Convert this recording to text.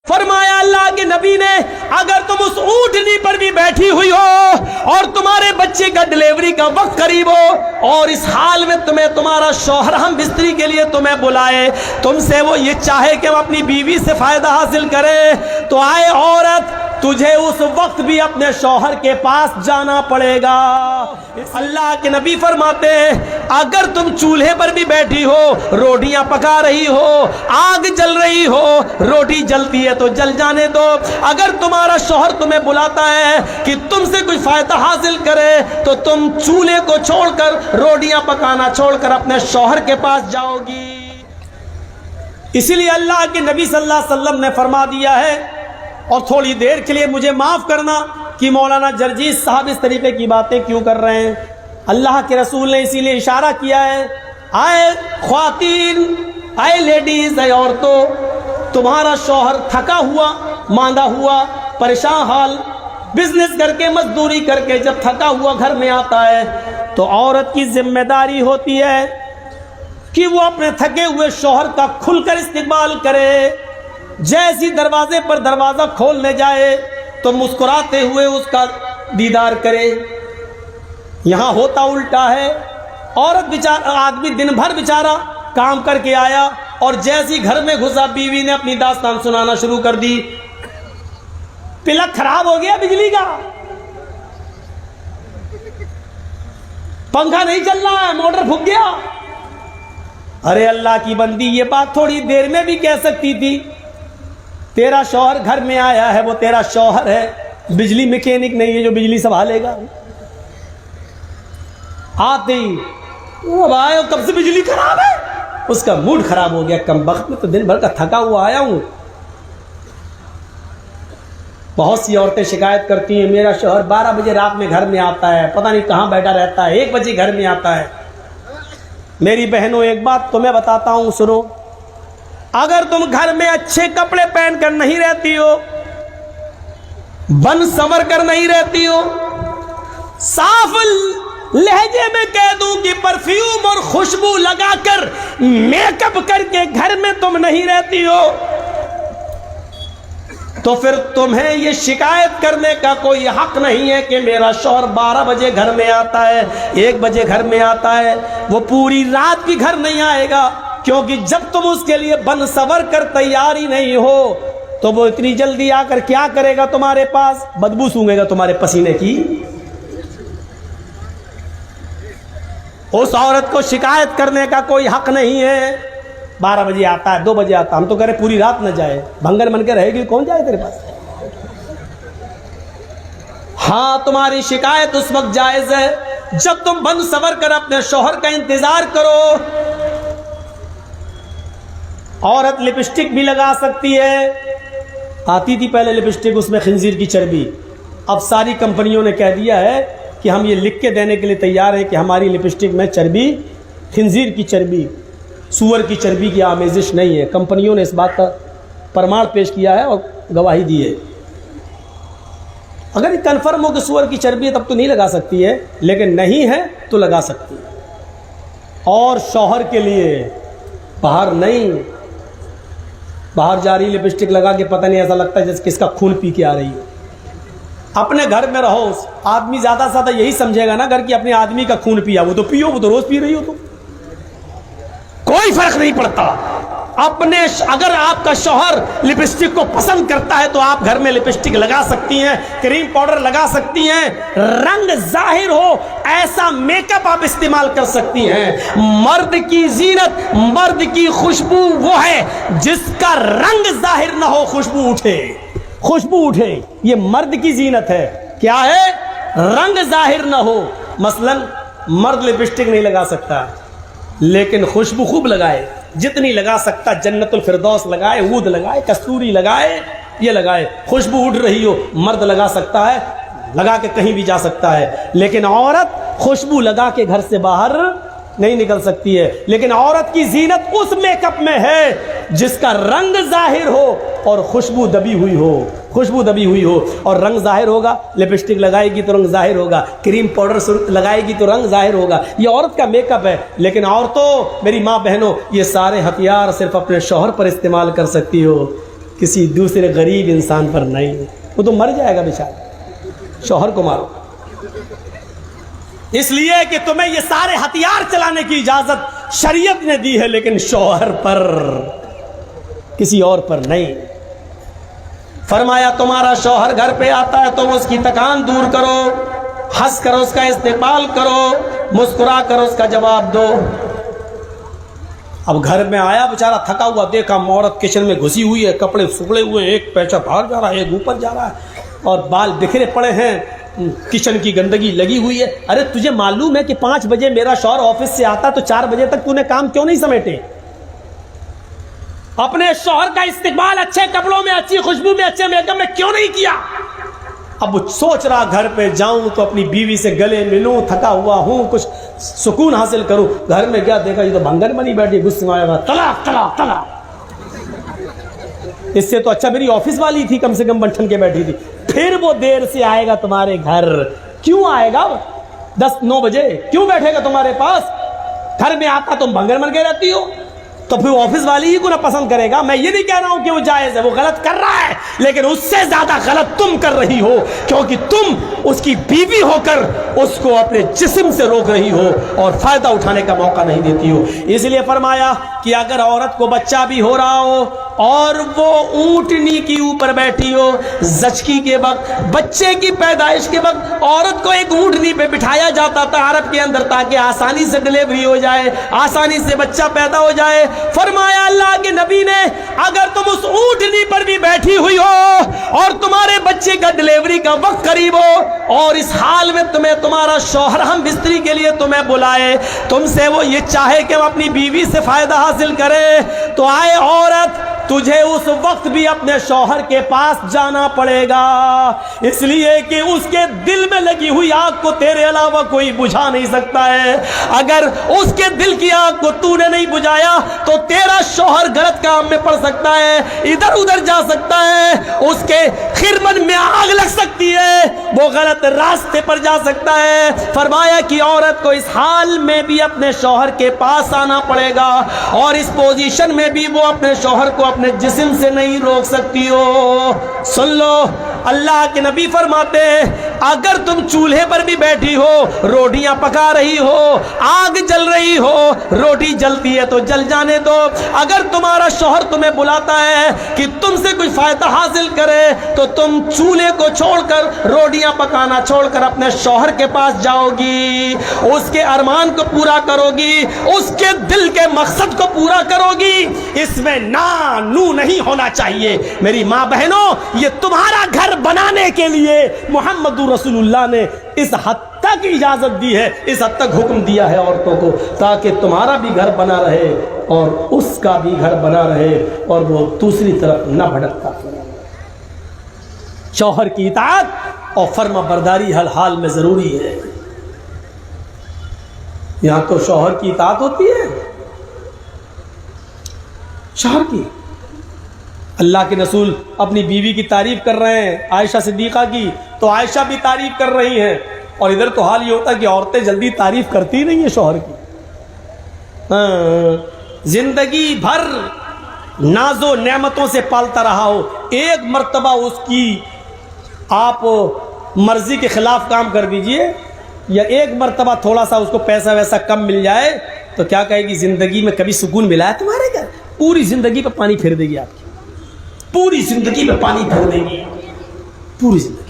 فرمایا اللہ کے نبی نے اگر تم اس اونٹنی پر بھی بیٹھی ہوئی ہو اور تمہارے بچے کا ڈلیوری کا وقت قریب ہو اور اس حال میں تمہیں تمہارا شوہر ہم بستری کے لیے تمہیں بلائے، تم سے وہ یہ چاہے کہ ہم اپنی بیوی سے فائدہ حاصل کرے، تو آئے عورت تجھے اس وقت بھی اپنے شوہر کے پاس جانا پڑے گا۔ اللہ کے نبی فرماتے ہیں اگر تم چولہے پر بھی بیٹھی ہو، روٹیاں پکا رہی ہو، آگ جل رہی ہو، روٹی جلتی ہے تو جل جانے دو، اگر تمہارا شوہر تمہیں بلاتا ہے کہ تم سے کوئی فائدہ حاصل کرے تو تم چولہے کو چھوڑ کر، روٹیاں پکانا چھوڑ کر اپنے شوہر کے پاس جاؤ گی۔ اسی لیے اللہ کے نبی صلی اللہ علیہ وسلم نے فرما دیا ہے، اور تھوڑی دیر کے لیے مجھے معاف کرنا کہ مولانا جرجیس صاحب اس طریقے کی باتیں کیوں کر رہے ہیں، اللہ کے رسول نے اسی لیے اشارہ کیا ہے، آئے خواتین، آئے لیڈیز، آئے عورتوں، تمہارا شوہر تھکا ہوا، ماندہ ہوا، پریشان حال، بزنس کر کے، مزدوری کر کے جب تھکا ہوا گھر میں آتا ہے تو عورت کی ذمہ داری ہوتی ہے کہ وہ اپنے تھکے ہوئے شوہر کا کھل کر استقبال کرے، جیسی دروازے پر دروازہ کھولنے جائے تو مسکراتے ہوئے اس کا دیدار کرے۔ یہاں ہوتا الٹا ہے، عورت بیچارہ، آدمی دن بھر بیچارہ کام کر کے آیا اور جیسی گھر میں گھسا بیوی نے اپنی داستان سنانا شروع کر دی، پلک خراب ہو گیا بجلی کا، پنکھا نہیں چل رہا ہے، موٹر پھک گیا۔ ارے اللہ کی بندی، یہ بات تھوڑی دیر میں بھی کہہ سکتی تھی، تیرا شوہر گھر میں آیا ہے، وہ تیرا شوہر ہے، بجلی میکینک نہیں ہے جو بجلی سنبھالے گا۔ آتے ہی اب آئے، کب سے بجلی خراب ہے، اس کا موڈ خراب ہو گیا، کم وقت میں تو دن بھر کا تھکا ہوا آیا ہوں۔ بہت سی عورتیں شکایت کرتی ہیں میرا شوہر 12 بجے رات میں گھر میں آتا ہے، پتہ نہیں کہاں بیٹھا رہتا ہے، 1 بجے گھر میں آتا ہے۔ میری بہنوں ایک بات تمہیں بتاتا ہوں، سنو، اگر تم گھر میں اچھے کپڑے پہن کر نہیں رہتی ہو، بن سنور کر نہیں رہتی ہو، صاف لہجے میں کہہ دوں کہ پرفیوم اور خوشبو لگا کر، میک اپ کر کے گھر میں تم نہیں رہتی ہو، تو پھر تمہیں یہ شکایت کرنے کا کوئی حق نہیں ہے کہ میرا شوہر 12 بجے گھر میں آتا ہے، 1 بجے گھر میں آتا ہے، وہ پوری رات بھی گھر نہیں آئے گا، کیونکہ جب تم اس کے لیے بن سنور کر تیار ہی نہیں ہو تو وہ اتنی جلدی آ کر کیا کرے گا تمہارے پاس؟ بدبو سونگے گا تمہارے پسینے کی۔ اس عورت کو شکایت کرنے کا کوئی حق نہیں ہے، 12 بجے آتا ہے، 2 بجے آتا ہے، ہم تو کہہ رہے پوری رات نہ جائے، بھنگر بن کے رہے گی، کون جائے تیرے پاس؟ ہاں، تمہاری شکایت اس وقت جائز ہے جب تم بن سنور کر اپنے شوہر کا انتظار کرو۔ عورت لپسٹک بھی لگا سکتی ہے، آتی تھی پہلے لپسٹک، اس میں خنزیر کی چربی، اب ساری کمپنیوں نے کہہ دیا ہے کہ ہم یہ لکھ کے دینے کے لیے تیار ہیں کہ ہماری لپسٹک میں چربی، خنزیر کی چربی، سور کی چربی کی آمیزش نہیں ہے۔ کمپنیوں نے اس بات کا پرماڑ پیش کیا ہے اور گواہی دی ہے۔ اگر یہ کنفرم ہو کہ سور کی چربی ہے تب تو نہیں لگا سکتی ہے، لیکن نہیں ہے تو لگا سکتی ہے۔ اور شوہر کے لیے باہر نہیں، باہر جا رہی لپسٹک لگا کے پتہ نہیں، ایسا لگتا ہے جیسے کس کا خون پی کے آ رہی ہے۔ اپنے گھر میں رہو، آدمی زیادہ سے زیادہ یہی سمجھے گا نا گھر کی اپنے آدمی کا خون پیا، وہ تو پیو، وہ تو روز پی رہی ہو، تو کوئی فرق نہیں پڑتا۔ اپنے اگر آپ کا شوہر لپسٹک کو پسند کرتا ہے تو آپ گھر میں لپسٹک لگا سکتی ہیں، کریم پاؤڈر لگا سکتی ہیں، رنگ ظاہر ہو ایسا میک اپ آپ استعمال کر سکتی ہیں۔ مرد کی زینت، مرد کی خوشبو وہ ہے جس کا رنگ ظاہر نہ ہو، خوشبو اٹھے، خوشبو اٹھے، یہ مرد کی زینت ہے۔ کیا ہے؟ رنگ ظاہر نہ ہو۔ مثلا مرد لپسٹک نہیں لگا سکتا لیکن خوشبو خوب لگائے، جتنی لگا سکتا، جنت الفردوس لگائے، عود لگائے، کستوری لگائے، یہ لگائے، خوشبو اٹھ رہی ہو، مرد لگا سکتا ہے، لگا کے کہیں بھی جا سکتا ہے، لیکن عورت خوشبو لگا کے گھر سے باہر نہیں نکل سکتی ہے۔ لیکن عورت کی زینت اس میک اپ میں ہے جس کا رنگ ظاہر ہو اور خوشبو دبی ہوئی ہو، خوشبو دبی ہوئی ہو، اور رنگ ظاہر ہوگا، لپسٹک لگائے گی تو رنگ ظاہر ہوگا، کریم پاؤڈر لگائے گی تو رنگ ظاہر ہوگا۔ یہ عورت کا میک اپ ہے۔ لیکن عورتوں، میری ماں بہنوں، یہ سارے ہتھیار صرف اپنے شوہر پر استعمال کر سکتی ہو۔ کسی دوسرے غریب انسان پر نہیں. وہ تو مر جائے گا بیچارہ. شوہر کو مارو اس لیے کہ تمہیں یہ سارے ہتھیار چلانے کی اجازت شریعت نے دی ہے، لیکن شوہر پر، کسی اور پر نہیں. فرمایا تمہارا شوہر گھر پہ آتا ہے تم اس کی تکان دور کرو، ہنس کر اس کا استقبال کرو، مسکرا کر اس کا جواب دو. اب گھر میں آیا بیچارہ تھکا ہوا، دیکھا عورت کچن میں گھسی ہوئی ہے، کپڑے سکڑے ہوئے، ایک پیچھا باہر جا رہا ہے، ایک اوپر جا رہا ہے، اور بال بکھرے پڑے ہیں، کچن کی گندگی لگی ہوئی ہے. ارے تجھے معلوم ہے کہ 5 بجے میرا شوہر آفس سے آتا تو 4 بجے تک تو نے کام کیوں نہیں سمیٹے؟ اپنے شوہر کا استقبال اچھے کپڑوں میں، اچھی خوشبو میں، اچھے میک اپ میں کیوں نہیں کیا؟ اب وہ سوچ رہا گھر پہ جاؤں تو اپنی بیوی سے گلے ملوں، تھکا ہوا ہوں، کچھ سکون حاصل کروں. گھر میں کیا دیکھا، یہ تو بھنگن بنی بیٹھی، غصے میں آیا گا، طلاق طلاق طلاق. اس سے تو اچھا میری آفس والی تھی، کم سے کم بنٹھن کے بیٹھی تھی. پھر وہ دیر سے آئے گا تمہارے گھر. کیوں آئے گا؟ 10-9 بجے کیوں بیٹھے گا تمہارے پاس؟ گھر میں آتا تم بھنگن بن کے رہتی ہو، تو پھر آفس والی ہی کو نہ پسند کرے گا. میں یہ نہیں کہہ رہا ہوں کہ وہ جائز ہے، وہ غلط کر رہا ہے، لیکن اس سے زیادہ غلط تم کر رہی ہو، کیونکہ تم اس کی بیوی ہو کر اس کو اپنے جسم سے روک رہی ہو اور فائدہ اٹھانے کا موقع نہیں دیتی ہو. اس لیے فرمایا کہ اگر عورت کو بچہ بھی ہو رہا ہو اور وہ اونٹنی کے اوپر بیٹھی ہو، زچگی کے وقت، بچے کی پیدائش کے وقت عورت کو ایک اونٹنی پہ بٹھایا جاتا تھا عرب کے اندر، تاکہ آسانی سے ڈلیوری ہو جائے، آسانی سے بچہ پیدا ہو جائے. فرمایا اللہ کے نبی نے اگر تم اس اونٹنی پر بھی بیٹھی ہوئی ہو اور تمہارے بچے کا ڈلیوری کا وقت قریب ہو اور اس حال میں تمہیں تمہارا شوہر ہم بستری کے لیے تمہیں بلائے، تم سے وہ یہ چاہے کہ وہ اپنی بیوی سے فائدہ حاصل کرے، تو آئے عورت تجھے اس وقت بھی اپنے شوہر کے پاس جانا پڑے گا، اس لیے کہ اس کے دل میں لگی ہوئی آگ کو تیرے علاوہ کوئی بجھا نہیں سکتا ہے. اگر اس کے دل کی آگ کو تو نے نہیں بجھایا تو تیرا شوہر غلط کام میں پڑ سکتا ہے، ادھر ادھر جا سکتا ہے، اس کے خرمن میں آگ لگ سکتی ہے، وہ غلط راستے پر جا سکتا ہے. فرمایا کہ عورت کو اس حال میں بھی اپنے شوہر کے پاس آنا پڑے گا، اور اس پوزیشن میں بھی وہ اپنے شوہر کو اپنے جسم سے نہیں روک سکتی ہو. سن لو اللہ کے نبی فرماتے ہیں اگر تم چولہے پر بھی بیٹھی ہو، روٹیاں پکا رہی ہو، آگ جل رہی ہو، روٹی جلتی ہے تو جل جانے دو. اگر تمہارا شوہر تمہیں بلاتا ہے کہ تم سے کوئی فائدہ حاصل کرے تو تم چولہے کو چھوڑ کر، روٹیاں پکانا چھوڑ کر اپنے شوہر کے پاس جاؤ گی، اس کے ارمان کو پورا کرو گی، اس کے دل کے مقصد کو پورا کرو گی. اس میں نو نہیں ہونا چاہیے. میری ماں بہنوں، یہ تمہارا گھر بنانے کے لیے محمد رسول اللہ نے اس حد تک اجازت دی ہے، اس حد تک حکم دیا ہے عورتوں کو، تاکہ تمہارا بھی گھر بنا رہے اور اس کا بھی گھر بنا رہے اور وہ دوسری طرف نہ بھٹکتا. شوہر کی اطاعت اور فرما برداری ہر حال میں ضروری ہے. یہاں تو شوہر کی اطاعت ہوتی ہے، شوہر کی. اللہ کے رسول اپنی بیوی کی تعریف کر رہے ہیں، عائشہ صدیقہ کی، تو عائشہ بھی تعریف کر رہی ہیں. اور ادھر تو حال یہ ہوتا ہے کہ عورتیں جلدی تعریف کرتی نہیں ہیں شوہر کی. زندگی بھر ناز و نعمتوں سے پالتا رہا ہو، ایک مرتبہ اس کی آپ مرضی کے خلاف کام کر دیجئے، یا ایک مرتبہ تھوڑا سا اس کو پیسہ ویسا کم مل جائے تو کیا کہے گی، زندگی میں کبھی سکون ملا ہے تمہارے گھر؟ پوری زندگی پہ پانی پھیر دے گی، آپ کی پوری زندگی میں پانی پھیر دے گی، پوری زندگی.